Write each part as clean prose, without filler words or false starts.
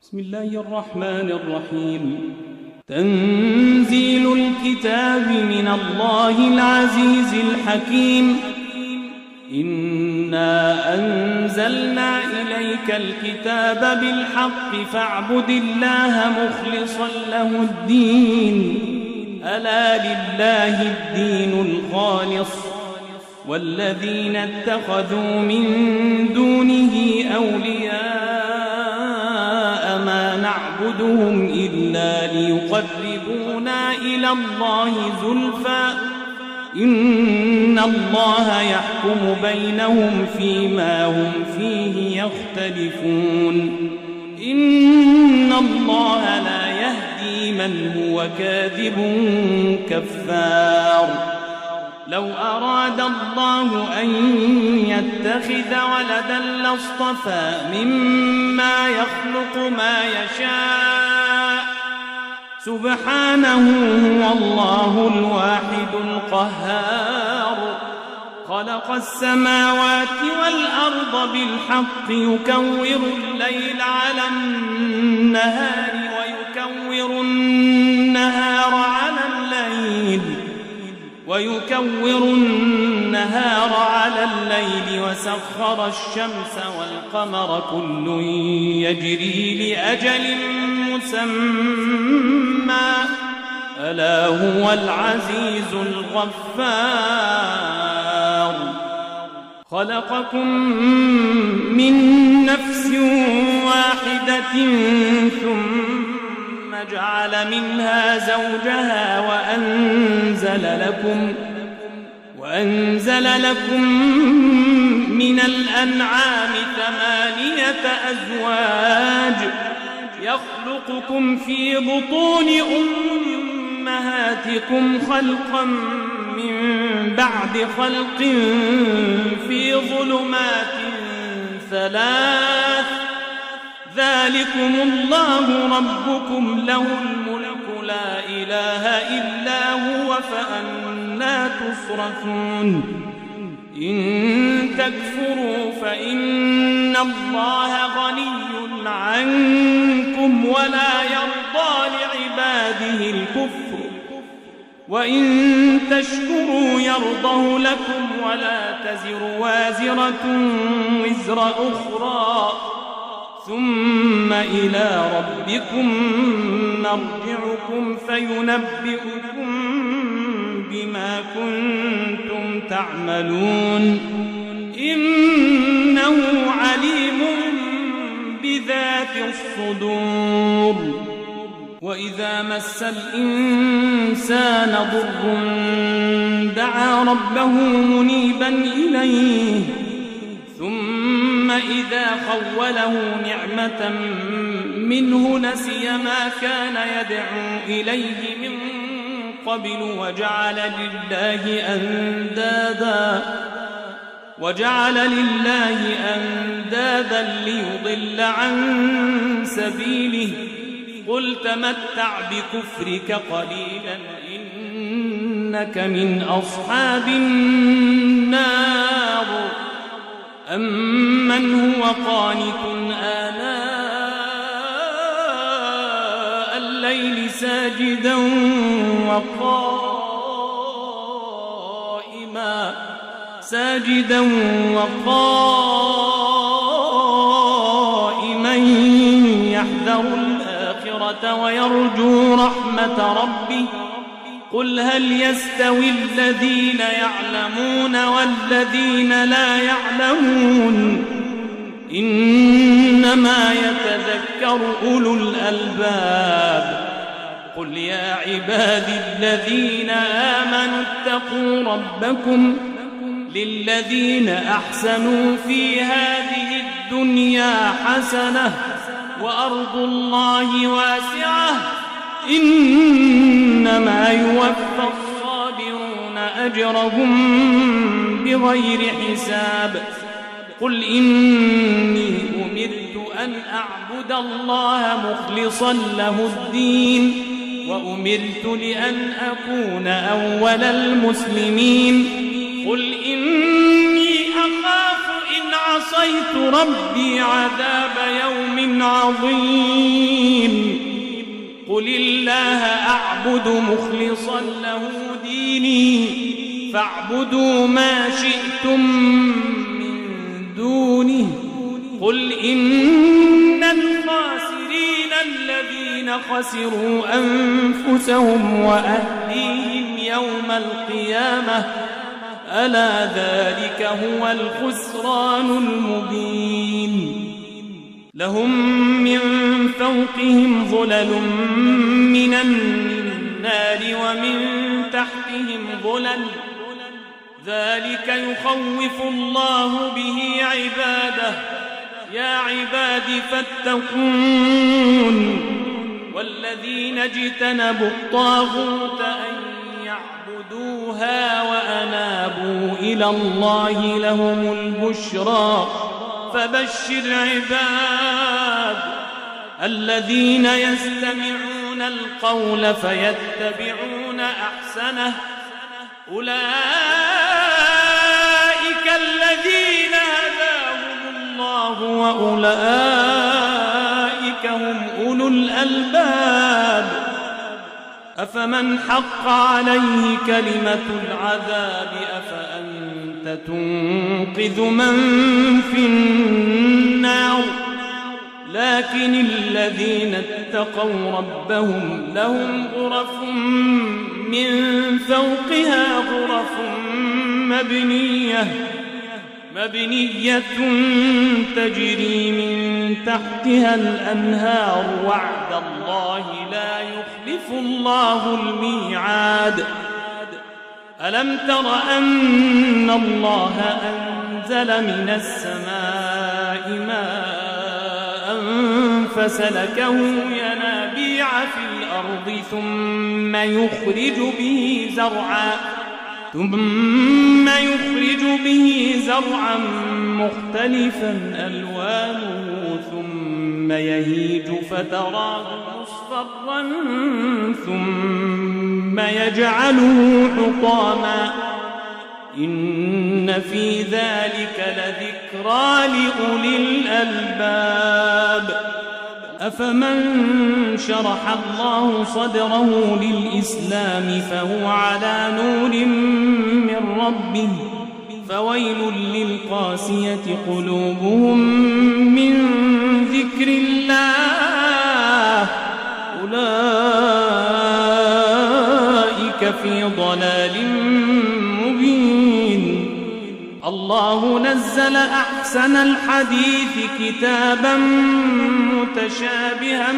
بسم الله الرحمن الرحيم. تنزيل الكتاب من الله العزيز الحكيم. إنا أنزلنا إليك الكتاب بالحق فاعبد الله مخلصا له الدين. ألا لله الدين الخالص والذين اتخذوا من دونه أولياء ما نعبدهم إلا ليقربونا إلى الله زلفى إن الله يحكم بينهم فيما هم فيه يختلفون. إن الله لا يهدي من هو كاذب كفار. لو أراد الله أن يتخذ ولدا لاصطفى مما يخلق ما يشاء سبحانه هو الله الواحد القهار. خلق السماوات والأرض بالحق يكور الليل على النهار ويكور النهار على الليل وسخر الشمس والقمر كل يجري لأجل مسمى ألا هو العزيز الغفار. خلقكم من نفس واحدة ثم جعل منها زوجها وأنزل لكم من الأنعام 8 أزواج يخلقكم في بطون أمهاتكم خلقا من بعد خلق في ظلمات 3 ذلكم الله ربكم له الملك لا إله إلا هو فأنى تصرفون. إن تكفروا فإن الله غني عنكم ولا يرضى لعباده الكفر وإن تشكروا يرضه لكم ولا تزر وازرة وزر أخرى ثم إلى ربكم مرجعكم فينبئكم بما كنتم تعملون. إنه عليم بذات الصدور. وإذا مس الإنسان ضر دعا ربه منيبا إليه ثم إذا خوله نعمة منه نسي ما كان يدعو إليه من قبل وجعل لله أندادا ليضل عن سبيله. قل تمتع بكفرك قليلا إنك من أصحاب النار. أمن هو قانت آناء الليل ساجدا وقائما يحذر الآخرة ويرجو رحمة ربه. قل هل يستوي الذين يعلمون والذين لا يعلمون إنما يتذكر أولو الألباب. قل يا عبادي الذين آمنوا اتقوا ربكم للذين أحسنوا في هذه الدنيا حسنة وأرض الله واسعة إنما يوفى الصابرون أجرهم بغير حساب. قل إني أمرت أن أعبد الله مخلصا له الدين وأمرت لأن أكون أول المسلمين. قل إني أخاف إن عصيت عصيت ربي عذاب يوم عظيم قل الله أعبد مخلصا له ديني فاعبدوا ما شئتم من دونه قل إن الخاسرين الذين خسروا أنفسهم وأهليهم يوم القيامة ألا ذلك هو الخسران المبين لهم من فوقهم ظلل من النار ومن تحتهم ظلل ذلك يخوف الله به عباده يا عباد فاتقون والذين اجتنبوا الطاغوت أن يعبدوها وأنابوا إلى الله لهم البشرى فبشر عباد الذين يستمعون القول فيتبعون أحسنه أولئك الذين هداهم الله وأولئك هم أولو الألباب أفمن حق عليه كلمة العذاب أفأنت تنقذ من في النار لكن الذين اتقوا ربهم لهم غرف من فوقها غرف مبنية تجري من تحتها الأنهار وعد الله لا يخلف الله الميعاد ألم تر أن الله أنزل من السماء ماء فسلكه ينابيع في الأرض ثم يخرج به زرعا مختلفا ألوانه ثم يهيج فتراه مصفرا ثم يجعله حطاما إن في ذلك لذكرى لأولي الألباب أفمن شرح الله صدره للإسلام فهو على نور من ربه فويل للقاسية قلوبهم من ذكر الله أولئك في ضلال مبين الله نزل أحسن الحديث كتابا متشابها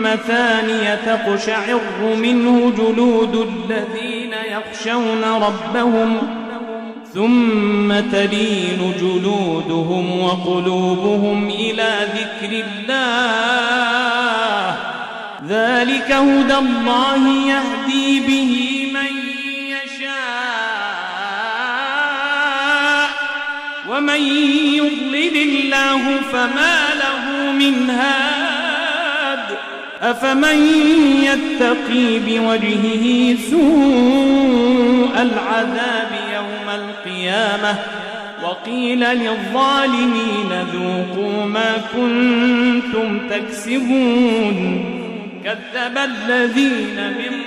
مثانية تقشعر منه جلود الذين يخشون ربهم ثم تلين جلودهم وقلوبهم إلى ذكر الله ذلك هدى الله يهدي به من يشاء ومن يضلل الله فما له من هاد أفمن يتقي بوجهه سوء العذاب يوم القيامة وقيل للظالمين ذوقوا ما كنتم تكسبون كذب الذين من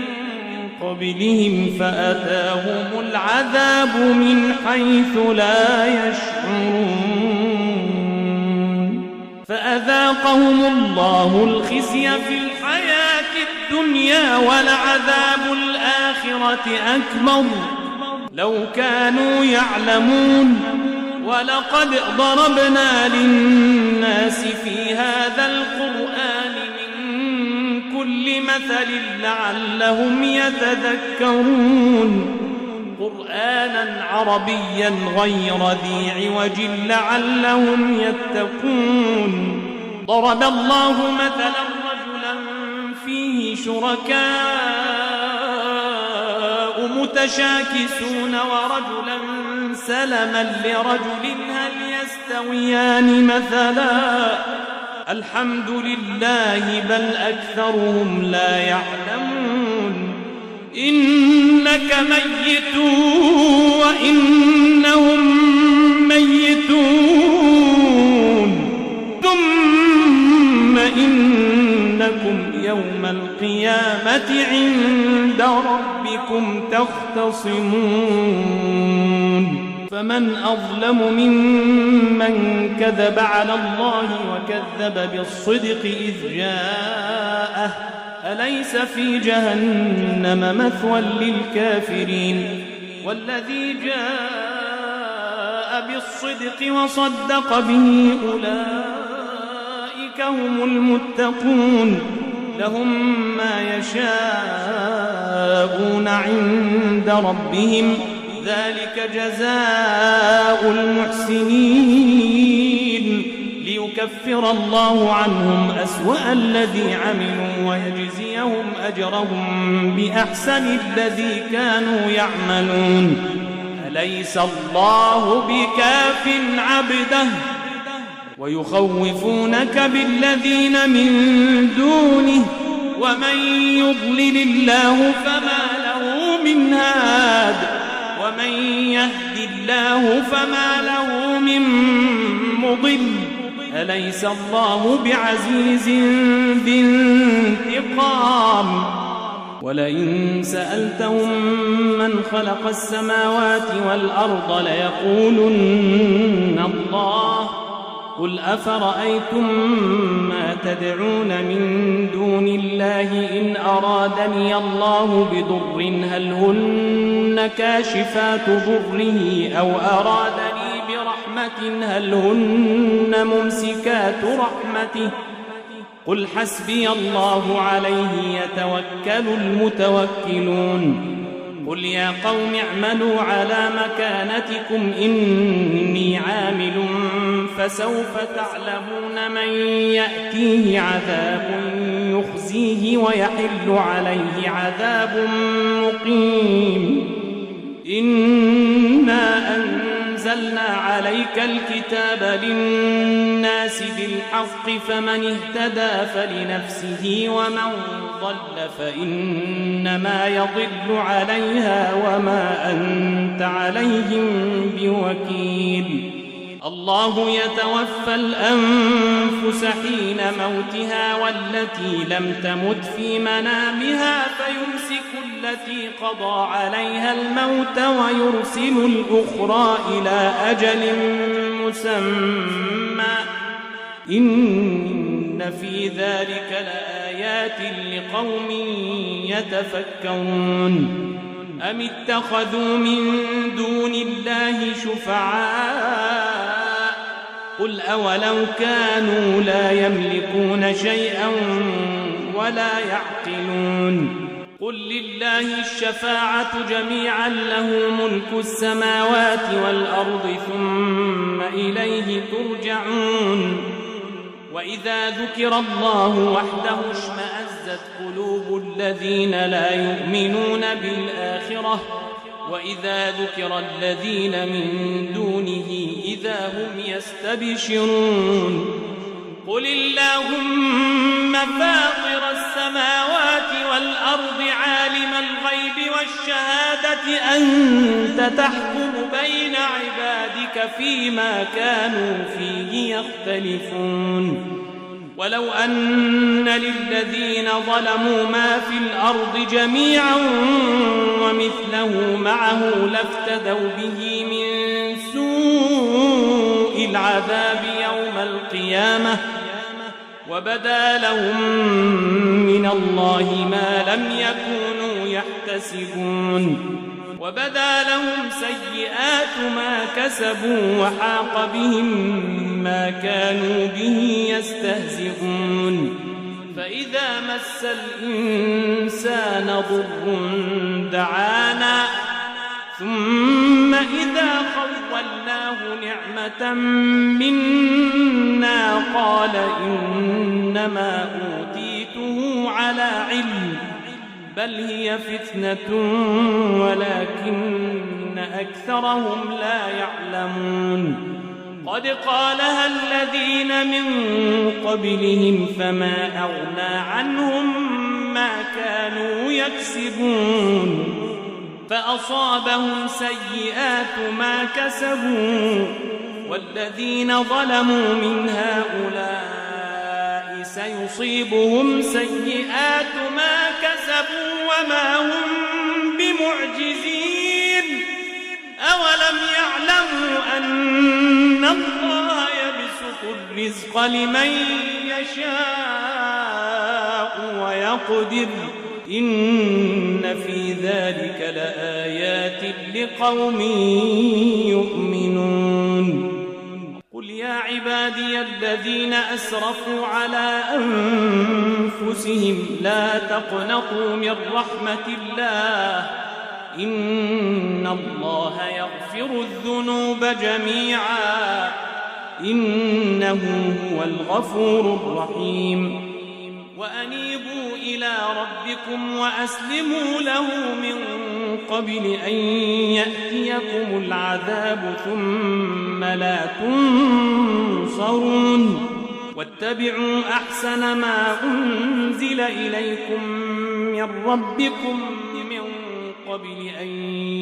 قبلهم فأتاهم العذاب من حيث لا يشعرون فأذاقهم الله الخزي في الحياة الدنيا ولعذاب الآخرة أكبر لو كانوا يعلمون ولقد ضربنا للناس في هذا القرآن من كل مثل لعلهم يتذكرون قرآنا عربيا غير ذي عوج لعلهم يتقون ضرب الله مثلا رجلا فيه شركاء متشاكسون ورجلا سلما لرجل هل يستويان مثلا الحمد لله بل أكثرهم لا يعلمون إنك ميت وإنهم ميتون إنكم يوم القيامة عند ربكم تختصمون فمن أظلم ممن كذب على الله وكذب بالصدق إذ جاءه أليس في جهنم مثوى للكافرين والذي جاء بالصدق وصدق به أولئك هم المتقون لهم ما يشاءون عند ربهم ذلك جزاء المحسنين ليكفر الله عنهم أسوأ الذي عملوا ويجزيهم أجرهم بأحسن الذي كانوا يعملون أليس الله بكاف عبده ويخوفونك بالذين من دونه ومن يضلل الله فما له من هاد ومن يهد الله فما له من مضل أليس الله بعزيز ذي انتقام ولئن سألتهم من خلق السماوات والأرض ليقولن الله قل أفرأيتم ما تدعون من دون الله إن أرادني الله بضر هل هن كاشفات ضره أو أرادني برحمة هل هن ممسكات رحمته قل حسبي الله عليه يتوكل المتوكلون قل يا قوم اعملوا على مكانتكم إني عامل فسوف تعلمون من يأتيه عذاب يخزيه ويحل عليه عذاب مقيم إنا أنزلنا عليك الكتاب للناس بالحق فمن اهتدى فلنفسه ومن ضل فإنما يضل عليها وما أنت عليهم بوكيل الله يتوفى الأنفس حين موتها والتي لم تمت في منامها فيمسك التي قضى عليها الموت ويرسل الأخرى إلى أجل مسمى إن في ذلك لآيات لقوم يتفكرون أم اتخذوا من دون الله شفعاء قل أولو كانوا لا يملكون شيئا ولا يعقلون قل لله الشفاعة جميعا له ملك السماوات والأرض ثم إليه ترجعون وإذا ذكر الله وحده اشمأزت قلوب الذين لا يؤمنون بالآخرة وإذا ذكر الذين من دونه إذا هم يستبشرون قل اللهم فاطر السماوات والأرض عالم الغيب والشهادة أنت تحكم بين عبادك فيما كانوا فيه يختلفون ولو أن للذين ظلموا ما في الأرض جميعا ومثله معه لافتدوا به من سوء العذاب يوم القيامة وبدا لهم من الله ما لم يكونوا يحتسبون وبدا لهم سيئات ما كسبوا وحاق بهم ما كانوا به يستهزئون فإذا مس الإنسان ضر دعانا ثم إذا خولناه نعمة منا قال إنما أوتيته على علم بل هي فتنة ولكن أكثرهم لا يعلمون قد قالها الذين من قبلهم فما أغنى عنهم ما كانوا يكسبون فأصابهم سيئات ما كسبوا والذين ظلموا من هؤلاء سيصيبهم سيئات ما كسبوا وما هم بمعجزين أولم يعلموا أن الله يبسط الرزق لمن يشاء ويقدر إن في ذلك لآيات لقوم يؤمنون قل يا عبادي الذين أسرفوا على أنفسهم لا تقنطوا من رحمة الله إن الله يغفر الذنوب جميعا إنه هو الغفور الرحيم وأنيبوا إلى ربكم وأسلموا له من قبل أن يأتيكم العذاب ثم لا تنصرون واتبعوا أحسن ما أنزل إليكم من ربكم من قبل أن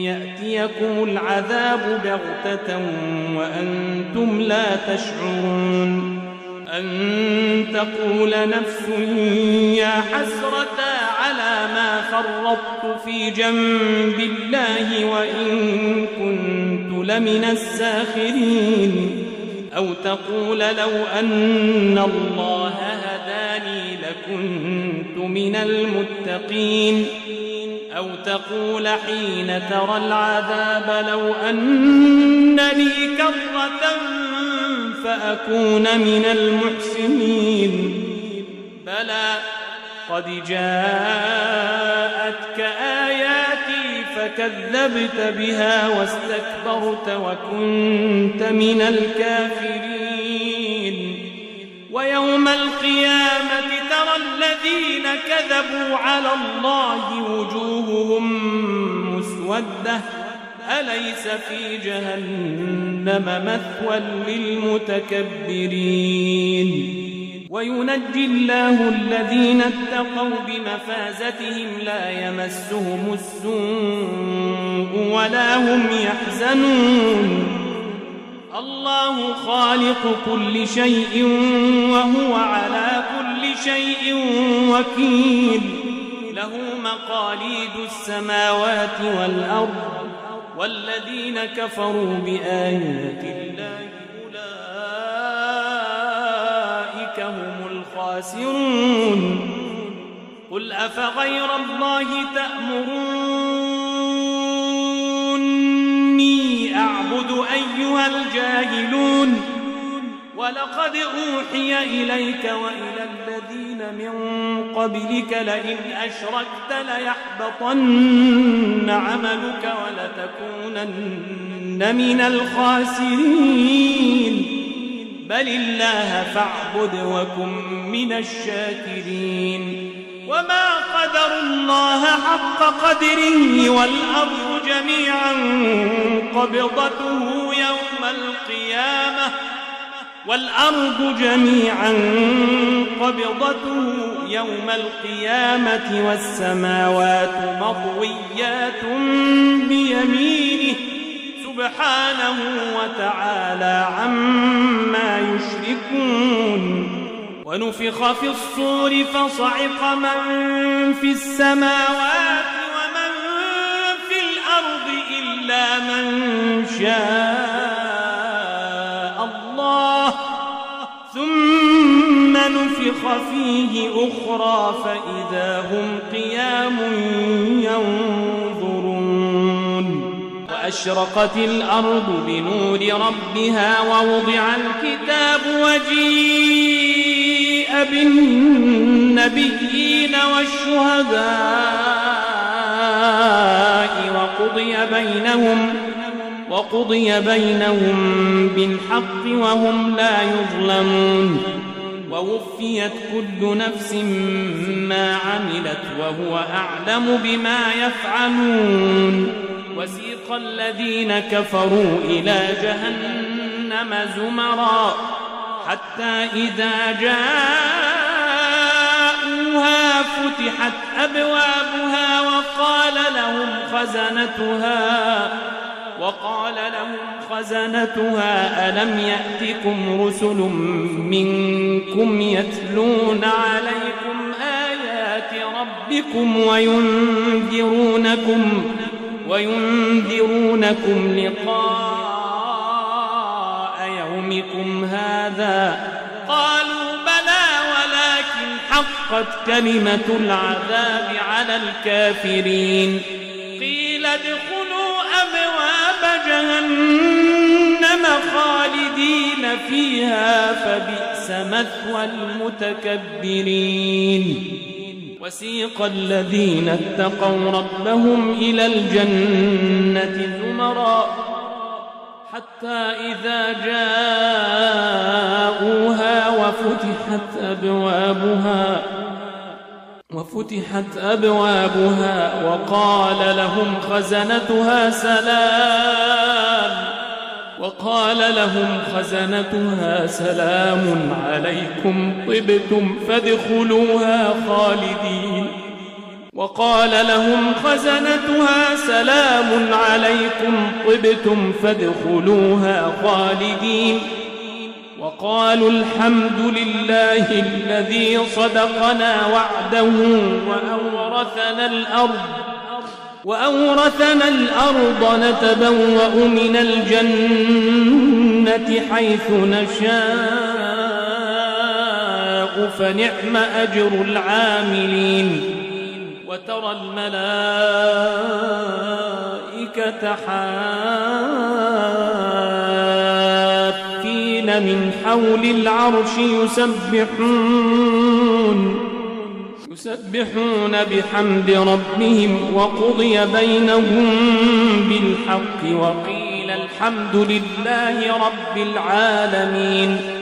يأتيكم العذاب بغتة وأنتم لا تشعرون أن تقول نفس يا حسرة على ما فرطت في جنب الله وإن كنت لمن الساخرين أو تقول لو أن الله هداني لكنت من المتقين أو تقول حين ترى العذاب لو أن لي كرة فأكون من المحسنين بلى قد جاءتك آياتي فكذبت بها واستكبرت وكنت من الكافرين ويوم القيامة ترى الذين كذبوا على الله وجوههم مسودة أليس في جهنم مثوى للمتكبرين وينجي الله الذين اتقوا بمفازتهم لا يمسهم السوء ولا هم يحزنون الله خالق كل شيء وهو على كل شيء وكيل له مقاليد السماوات والأرض والذين كفروا بآيات الله أولئك هم الخاسرون قل أفغير الله تأمروني أعبد أيها الجاهلون ولقد أوحي إليك وإلى الذين من قبلك لئن أشركت ليحبطن عملك ولتكونن من الخاسرين بل الله فاعبد وكن من الشاكرين وما قدر الله حق قدره والأرض جميعا قبضته يوم القيامة والسماوات مطويات بيمينه سبحانه وتعالى عما يشركون ونفخ في الصور فصعق من في السماوات ومن في الأرض إلا من شاء الله ثم نفخ فيه أخرى فإذا هم قيام ينظرون وأشرقت الأرض بنور ربها ووضع الكتاب وجيء بالنبيين والشهداء وقضي بينهم بالحق وهم لا يظلمون ووفيت كل نفس ما عملت وهو أعلم بما يفعلون وسيق الذين كفروا إلى جهنم زمرا حتى إذا جاءوها فتحت أبوابها وقال لهم خزنتها ألم يأتكم رسل منكم يتلون عليكم آيات ربكم وينذرونكم لقاء يومكم هذا؟ قالوا بلى ولكن حقت كلمة العذاب على الكافرين. قيل ادخلوا أبواب جهنم خالدين فيها فبئس مثوى المتكبرين. وسيق الذين اتقوا ربهم إلى الجنة زمرا حتى إذا جاءوها وفتحت أبوابها وقال لهم خزنتها سلام عليكم طبتم فادخلوها خالدين. وقالوا الحمد لله الذي صدقنا وعده وأورثنا الأرض نتبوأ من الجنة حيث نشاء فنعم أجر العاملين. وترى الملائكة حافين من حول العرش يسبحون بحمد ربهم وقضي بينهم بالحق وقيل الحمد لله رب العالمين.